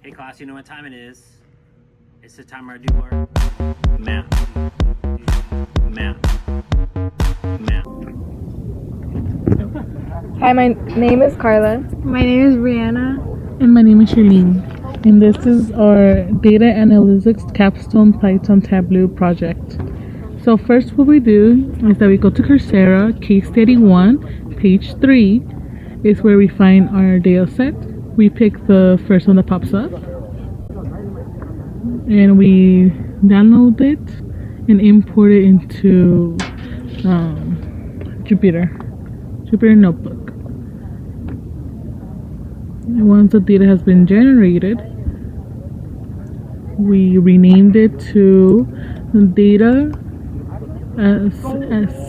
Hey class, you know what time it is? It's the time to do our map. Hi, my name is Karla. My name is Brianna. And my name is Sherlyn. And this is our Data Analytics Capstone Python Tableau project. So first what we do is that we go to Coursera, case study 1, page 3 is where we find our data set. We pick the first one that pops up. And we download it and import it into Jupyter Notebook. And once the data has been generated, we renamed it to data as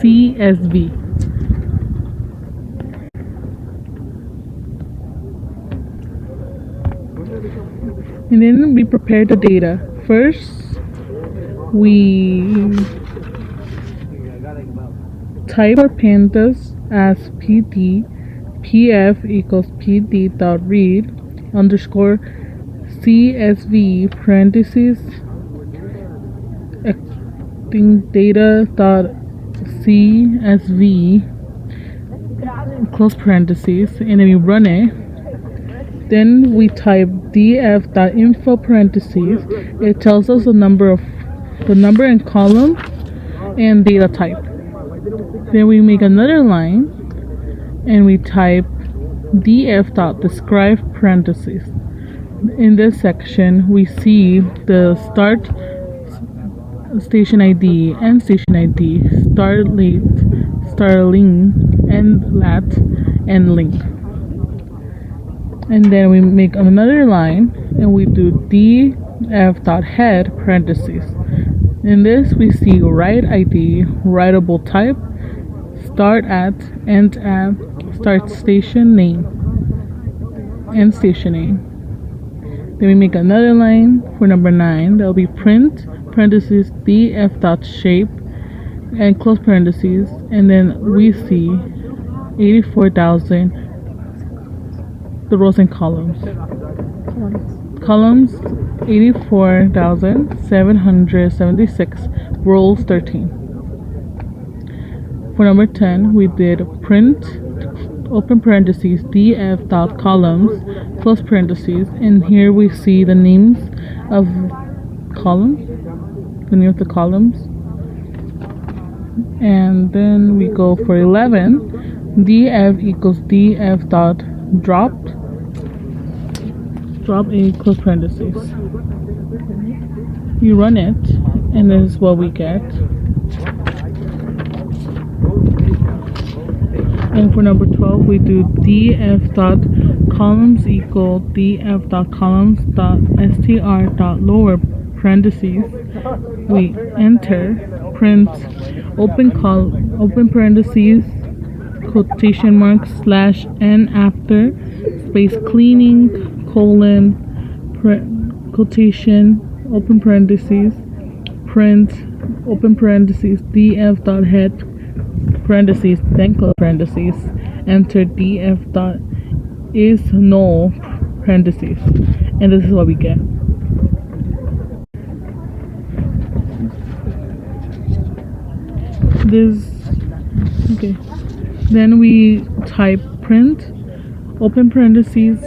CSV. And then we prepare the data. First, we type our pandas as PD, PF equals PD dot read underscore CSV parentheses data dot CSV close parentheses, and then we run it. Then we type df.info parentheses. It tells us the number and column and data type. Then we make another line and we type df.describe parentheses. In this section, we see the start station ID, end station ID, start late, starling, end lat, and link. And then we make another line and we do df.head parentheses. In this we see write ID, writable type, start at, end at, start station name, end station name. Then we make another line for number 9. That will be print parentheses df.shape and close parentheses. And then we see 84,000 the rows and columns. Columns 84,776, rows 13. For number 10, we did print open parentheses df.columns close parentheses, and here we see the names of columns, the name of the columns. And then we go for 11, df equals df dot dropped, drop a close parentheses. You run it, and this is what we get. And for number 12, we do df dot columns equal df dot columns dot str dot lower parentheses. We enter, print open parentheses, quotation marks slash n after space cleaning colon quotation open parentheses, print open parentheses df dot head parentheses then close parentheses, enter df dot is null parentheses, and this is what we get. Okay. Then we type print open parentheses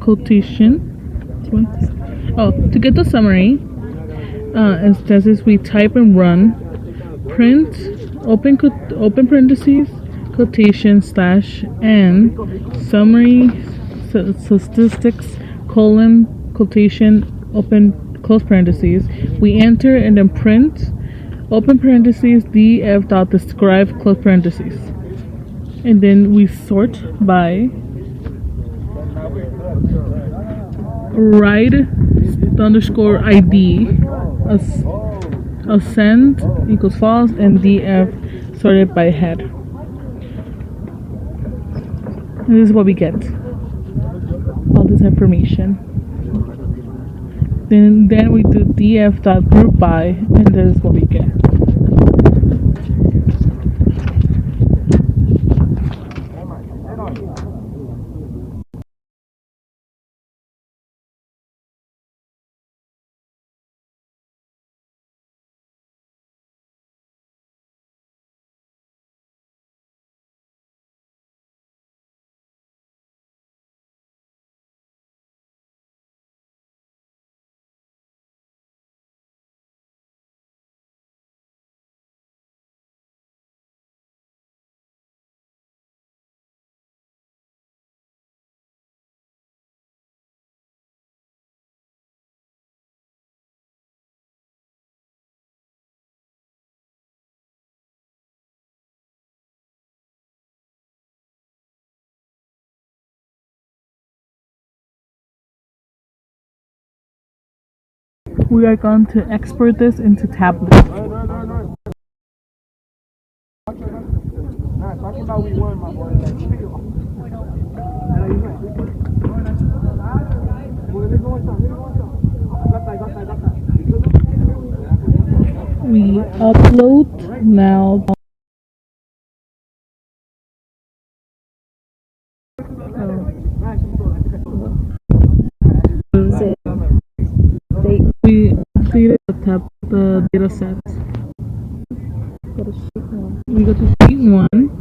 quotation. To get the summary, instead is we type and run print open parentheses quotation slash n summary statistics colon quotation open close parentheses. We enter and then print open parentheses df dot describe close parentheses, and then we sort by write underscore ID ascend equals false, and df sorted by head. And this is what we get, all this information. Then we do df dot group by, and this is what we get. we are going to export this into Tableau. We upload now. We created the data sets. We go to sheet 1.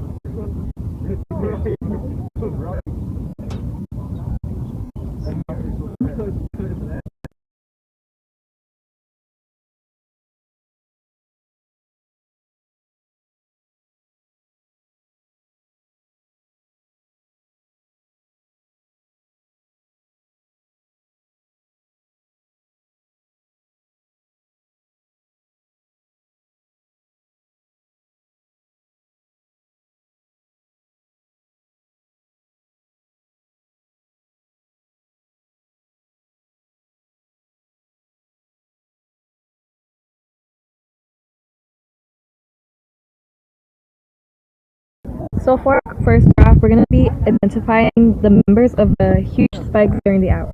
So for our first graph, we're going to be identifying the members of the huge spikes during the hours.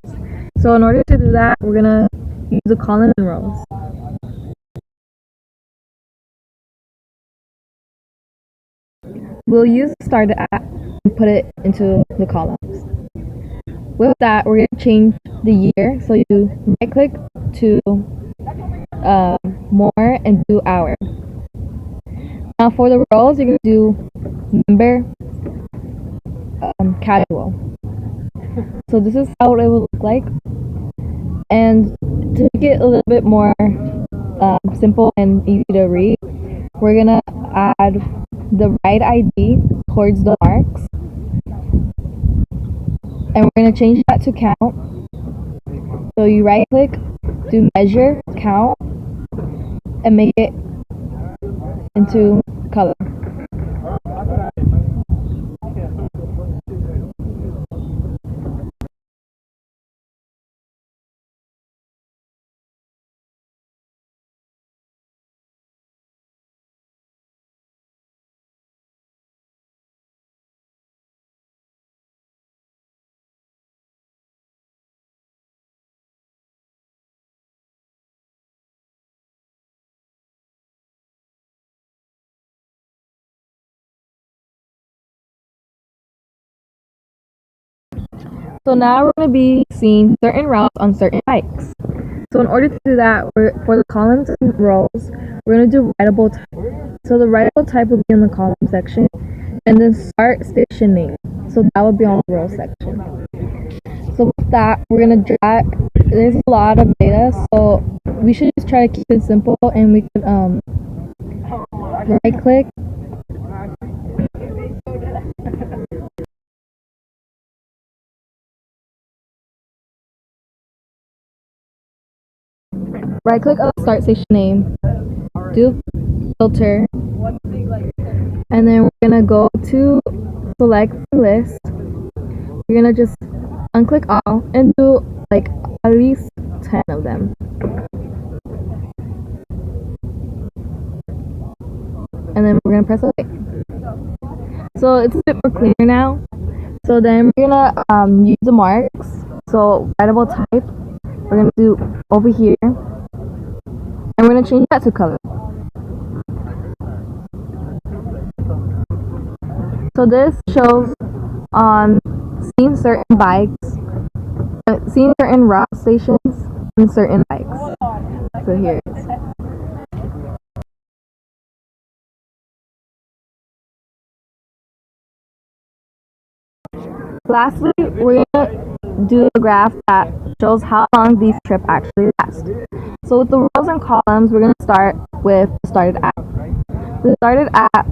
So in order to do that, we're going to use the columns and rows. We'll use the started at and put it into the columns. With that, we're going to change the year. So you right click to more and do hour. Now for the rows, you're going to do member casual. So this is how it will look like. And to make it a little bit more simple and easy to read, we're going to add the right ID towards the marks. And we're going to change that to count. So you right click, do measure, count, and make it into color. So now we're going to be seeing certain routes on certain bikes. So in order to do that, for the columns and rows, we're going to do writable type. So the writable type will be in the column section, and then start station name. So that would be on the row section. So with that, we're going to drag. There's a lot of data, so we should just try to keep it simple, and we could right click. Right click on the start station name, do filter, and then we're gonna go to select list. We're gonna just unclick all and do like at least 10 of them. And then we're gonna press OK. So it's a bit more clear now. So then we're gonna use the marks. So writable type, we're gonna do over here. And we're going to change that to color. So this shows on seeing certain bikes, seeing certain route stations, and certain bikes. So here it is. Lastly, we're going to do a graph that shows how long these trips actually last. So with the rows and columns, we're going to start with the started at. The started at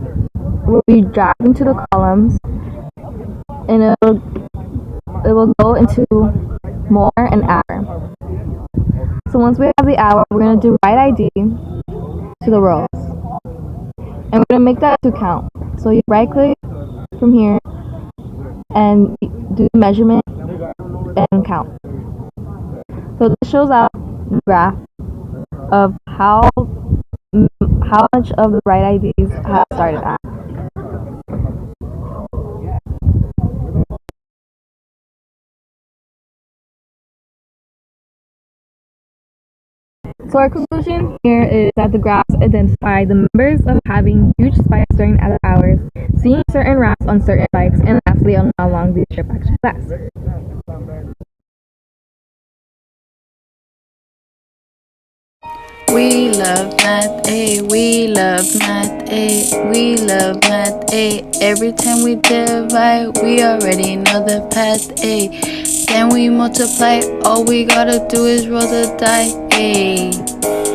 will be dragged into the columns, and it will go into more and hour. So once we have the hour, we're going to do right ID to the rows, and we're going to make that to count. So you right click from here and do the measurement and count. So this shows out the graph of how much of the right IDs have started at. So our conclusion here is that the graphs identify the members of having huge spikes during other hours, seeing certain routes on certain bikes, and lastly on how long these trip actually last. We love math, we love math, we love math, every time we divide, we already know the path, Then we multiply, all we gotta do is roll the die,